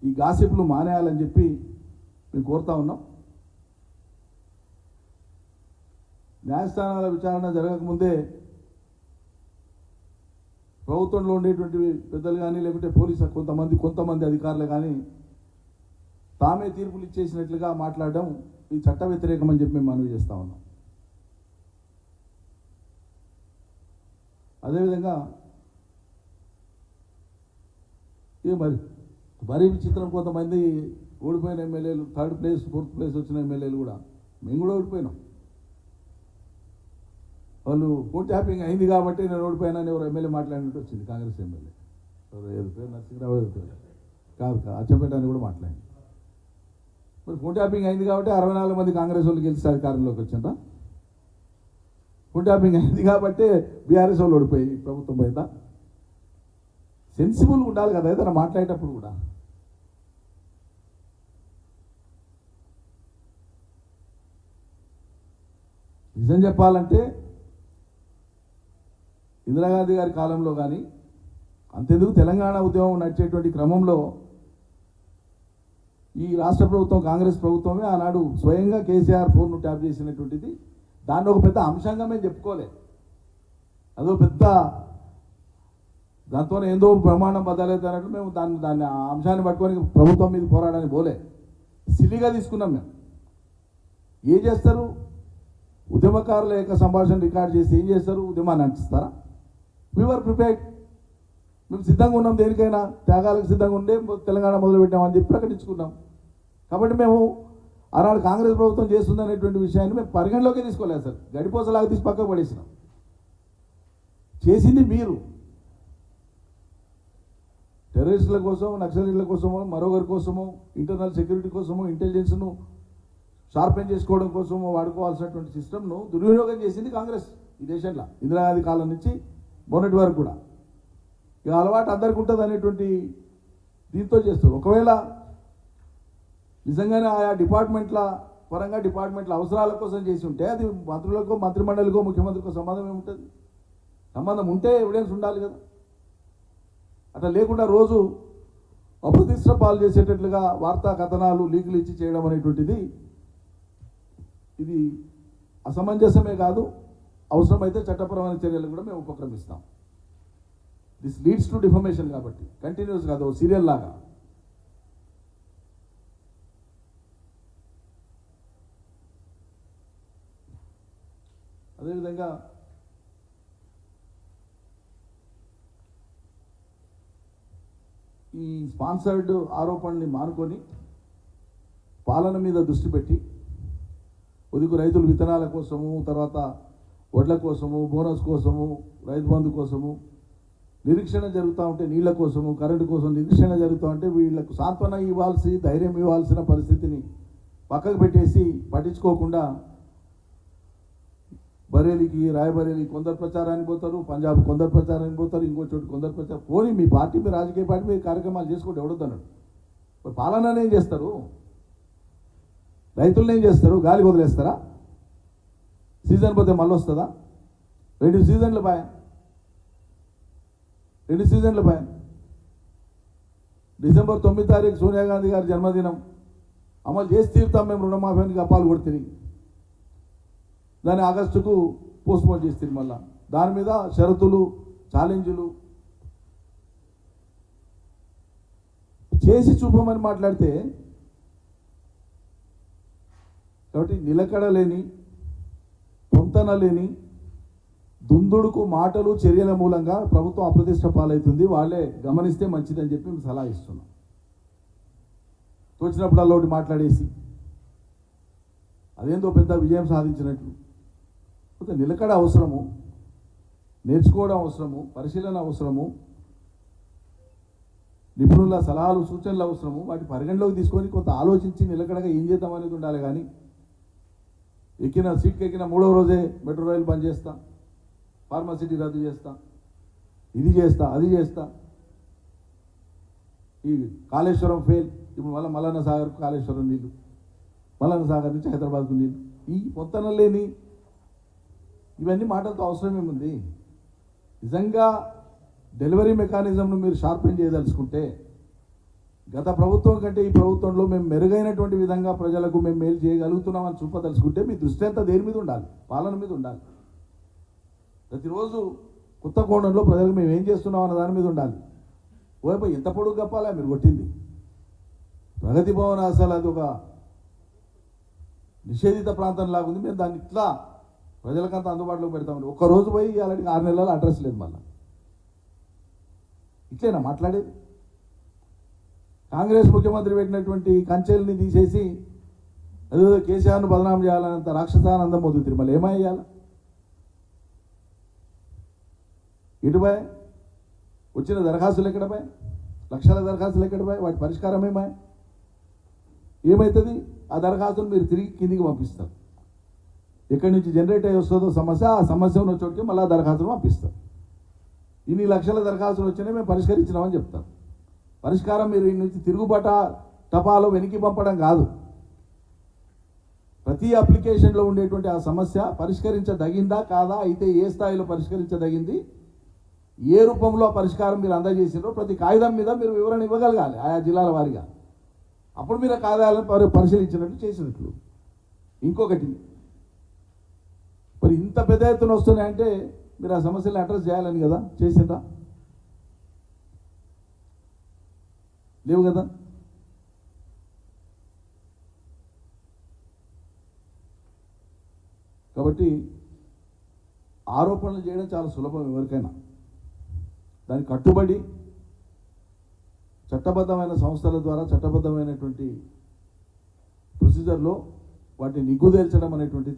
ఈ గాసిప్లు మానేయాలని చెప్పి మేము కోరుతా ఉన్నాం. న్యాయస్థానాల విచారణ జరగకముందే ప్రభుత్వంలో ఉండేటువంటి పెద్దలు కానీ లేకుంటే పోలీసు కొంతమంది అధికారులు కానీ తామే తీర్పులు ఇచ్చేసినట్లుగా మాట్లాడడం ఇది చట్ట వ్యతిరేకమని చెప్పి మేము మనవి చేస్తా ఉన్నాం. అదేవిధంగా మరీ విచిత్రం, కొంతమంది ఓడిపోయిన ఎమ్మెల్యేలు 3rd ప్లేస్ 4th ప్లేస్ వచ్చిన ఎమ్మెల్యేలు కూడా మేము కూడా ఓడిపోయినాం. వాళ్ళు ఓట్ ట్యాపింగ్ అయింది కాబట్టి నేను ఓడిపోయానని ఎవరు ఎమ్మెల్యే మాట్లాడినట్టు వచ్చింది. కాంగ్రెస్ ఎమ్మెల్యే ఎవరు పేరు నరసింహరావు కాదు అచ్చంపేట అని కూడా మాట్లాడింది. మరి ఓట్ ట్యాపింగ్ అయింది కాబట్టి 64 మంది కాంగ్రెస్ వాళ్ళు గెలిచి అధికారంలోకి వచ్చిందా? ఓట్ ట్యాపింగ్ అయింది కాబట్టి బీఆర్ఎస్ వాళ్ళు ఓడిపోయి ప్రభుత్వం బయట. సెన్సిబుల్గా ఉండాలి కదా ఏదైనా మాట్లాడేటప్పుడు కూడా. నిజం చెప్పాలంటే ఇందిరాగాంధీ గారి కాలంలో కానీ అంతెందుకు తెలంగాణ ఉద్యమం నడిచేటువంటి క్రమంలో ఈ రాష్ట్ర ప్రభుత్వం కాంగ్రెస్ ప్రభుత్వమే ఆనాడు స్వయంగా కేసీఆర్ ఫోన్ను ట్యాప్ చేసినటువంటిది. దాన్ని ఒక పెద్ద అంశంగా మేము చెప్పుకోలే, అదో పెద్ద దాంతో ఏందో బ్రహ్మాండం బదలైతే అన్నట్టు మేము దాన్ని ఆ అంశాన్ని పట్టుకొని ప్రభుత్వం మీద పోరాడని పోలే, సిల్లిగా తీసుకున్నాం. మేము ఏం చేస్తారు, ఉద్యమకారుల యొక్క సంభాషణ రికార్డ్ చేసి ఏం చేస్తారు, ఉద్యమాన్ని అంటిస్తారా? వీఆర్ ప్రిపేర్డ్, మేము సిద్ధంగా ఉన్నాం, దేనికైనా త్యాగాలకు సిద్ధంగా ఉండే తెలంగాణ మొదలుపెట్టామని చెప్పి ప్రకటించుకున్నాం. కాబట్టి మేము ఆనాడు కాంగ్రెస్ ప్రభుత్వం చేస్తుందనేటువంటి విషయాన్ని మేము పరిగణలోకి తీసుకోలేదు సార్. గడిపోసలాగా తీసి పక్కకు పడేసినాం. చేసింది మీరు టెర్రరిస్టుల కోసం, నక్సలైట్ల కోసమో, మరొకరి కోసమో, ఇంటర్నల్ సెక్యూరిటీ కోసమో, ఇంటెలిజెన్స్ను షార్పెన్ చేసుకోవడం కోసమో వాడుకోవాల్సినటువంటి సిస్టమ్ను దుర్వినియోగం చేసింది కాంగ్రెస్ ఈ దేశంలో. ఇందిరాగాంధీ కాలం నుంచి మొన్నటి వరకు కూడా ఇక అలవాటు అందరికీ ఉంటుంది అనేటువంటి దీంతో చేస్తారు. ఒకవేళ నిజంగానే ఆయా డిపార్ట్మెంట్ల పరంగా డిపార్ట్మెంట్ల అవసరాల కోసం చేసి ఉంటే అది మంత్రులకో, మంత్రిమండలికో, ముఖ్యమంత్రికో సంబంధం ఏముంటుంది? సంబంధం ఉంటే ఎవిడెన్స్ ఉండాలి కదా. అట్లా లేకుండా రోజు అప్రతిష్ట పాలు చేసేటట్లుగా వార్తా కథనాలు లీకులు ఇచ్చి చేయడం అనేటువంటిది ఇది అసమంజసమే కాదు, అవసరమైతే చట్టపరమైన చర్యలు కూడా మేము ఉపక్రమిస్తాం. దిస్ లీడ్స్ టు డిఫమేషన్ కాబట్టి కంటిన్యూస్ కాదు, సీరియల్ లాగా. అదేవిధంగా ఈ స్పాన్సర్డ్ ఆరోపణని మానుకొని పాలన మీద దృష్టి పెట్టి ఉదుకు రైతులు విత్తనాల కోసము, తర్వాత వడ్ల కోసము, బోనస్ కోసము, రైతు బంధు కోసము నిరీక్షణ జరుగుతూ ఉంటే, నీళ్ల కోసము, కరెంటు కోసం నిరీక్షణ జరుగుతూ ఉంటే వీళ్లకు సాంత్వన ఇవ్వాల్సి, ధైర్యం ఇవ్వాల్సిన పరిస్థితిని పక్కకు పెట్టేసి పట్టించుకోకుండా బరేలీకి, రాయబరేలీ కొందరు ప్రచారానికి పోతారు, పంజాబ్ కొందరు ప్రచారానికి పోతారు, ఇంకో చోటు కొందరు ప్రచారం. పోనీ మీ పార్టీ, మీ రాజకీయ పార్టీ మీ కార్యక్రమాలు చేసుకుంటే ఎవడొద్దన్నాడు? మరి పాలన ఏం చేస్తారు? రైతులను ఏం చేస్తారు? గాలి వదిలేస్తారా? సీజన్ పోతే మళ్ళీ వస్తుందా? 2 సీజన్లు బాయ్, 2 సీజన్లు బాయ్. డిసెంబర్ 9వ తారీఖు సోనియా గాంధీ గారి జన్మదినం, అమలు చేసి తీరుతాం మేము రుణమాఫీకి అప్పాలు కొడుతుంది. దాన్ని ఆగస్టుకు పోస్ట్పోన్ చేస్తుంది. మళ్ళా దాని మీద షరతులు, ఛాలెంజులు చేసి చూపమని మాట్లాడితే, కాబట్టి నిలకడ లేని, పొంతన లేని, దుందుడుకు మాటలు, చర్యల మూలంగా ప్రభుత్వం అప్రతిష్ట పాలవుతుంది. వాళ్ళే గమనిస్తే మంచిదని చెప్పి మేము సలహా ఇస్తున్నాం. తోచినప్పుడు ఒకటి మాట్లాడేసి అదేందో పెద్ద విజయం సాధించినట్లు. నిలకడ అవసరము, నేర్చుకోవడం అవసరము, పరిశీలన అవసరము, నిపుణుల సలహాలు, సూచనలు అవసరము. వాటి పరిగణలోకి తీసుకొని కొంత ఆలోచించి నిలకడగా ఏం చేద్దాం అనేది ఉండాలి. కానీ సీట్కి ఎక్కిన 3వ రోజే మెట్రో రైలు బంద్ చేస్తా, ఫార్మాసిటీ రద్దు చేస్తా, ఇది చేస్తా, అది చేస్తా, ఈ కాళేశ్వరం ఫెయిల్, ఇప్పుడు మళ్ళీ మల్లన్న సాగర్కు కాళేశ్వరం నీళ్ళు, మల్లన్న సాగర్ నుంచి హైదరాబాద్కు నీళ్ళు, ఈ పొంతన లేని ఇవన్నీ మాటలతో అవసరం ఏముంది? నిజంగా డెలివరీ మెకానిజంను మీరు షార్పెన్ చేయదలుచుకుంటే, గత ప్రభుత్వం కంటే ఈ ప్రభుత్వంలో మేము మెరుగైనటువంటి విధంగా ప్రజలకు మేము మేలు చేయగలుగుతున్నామని చూపదలుచుకుంటే మీ దృష్టి అంతా దేని మీద ఉండాలి? పాలన మీద ఉండాలి. ప్రతిరోజు కొత్త కోణంలో ప్రజలకు మేము ఏం చేస్తున్నాం అన్న దాని మీద ఉండాలి. ఓయపై ఎంత పొడుగు కప్పాలా మీరు కొట్టింది? ప్రగతి భవన్ అసలు అది ఒక నిషేధిత ప్రాంతం లాగా ఉంది. మేము దాన్ని ఇట్లా ప్రజలకంతా అందుబాటులోకి పెడతామని ఒక్కరోజు పోయి అలాంటి 6 నెలల అడ్రస్ లేదు. మళ్ళీ ఇట్లేనా మాట్లాడేది? కాంగ్రెస్ ముఖ్యమంత్రి పెట్టినటువంటి కంచెల్ని తీసేసి ఏదో కేసీఆర్ను బదనాం చేయాలన్నంత రాక్షసానందం మొదలుతుంది. మళ్ళీ ఏమయ్యాలి? ఇటుపై వచ్చిన దరఖాస్తులు ఎక్కడపై? లక్షల దరఖాస్తులు ఎక్కడపై? వాటి పరిష్కారం ఏమవుతుంది? ఆ దరఖాస్తును మీరు తిరిగి కిందికి పంపిస్తారు. ఎక్కడి నుంచి జనరేట్ అయ్యి వస్తుందో సమస్య, ఆ సమస్య ఉన్న చోటుకి మళ్ళీ దరఖాస్తులు పంపిస్తారు. ఇన్ని లక్షల దరఖాస్తులు వచ్చినాయి, మేము పరిష్కరించినామని చెప్తారు. పరిష్కారం మీరు ఈ నుంచి తిరుగుబాట టపాలో వెనక్కి పంపడం కాదు. ప్రతి అప్లికేషన్లో ఉండేటువంటి ఆ సమస్య పరిష్కరించదగిందా కాదా, అయితే ఏ స్థాయిలో పరిష్కరించదగింది, ఏ రూపంలో పరిష్కారం మీరు అందజేసినారో ప్రతి కాగితం మీద మీరు వివరణ ఇవ్వగలగాలి ఆయా జిల్లాల వారీగా. అప్పుడు మీరు ఆ కాగితాలను పరిశీలించినట్టు చేసినట్లు. ఇంకొకటి, మరి ఇంత పెద్ద ఎత్తున వస్తున్నాయంటే మీరు ఆ సమస్యలను అడ్రస్ చేయాలని కదా చేసిందా? లేవు కదా. కాబట్టి ఆరోపణలు చేయడం చాలా సులభం ఎవరికైనా. దానికి కట్టుబడి చట్టబద్ధమైన సంస్థల ద్వారా చట్టబద్ధమైనటువంటి ప్రొసీజర్లో వాటిని నిగ్గుదేల్చడం అనేటువంటిది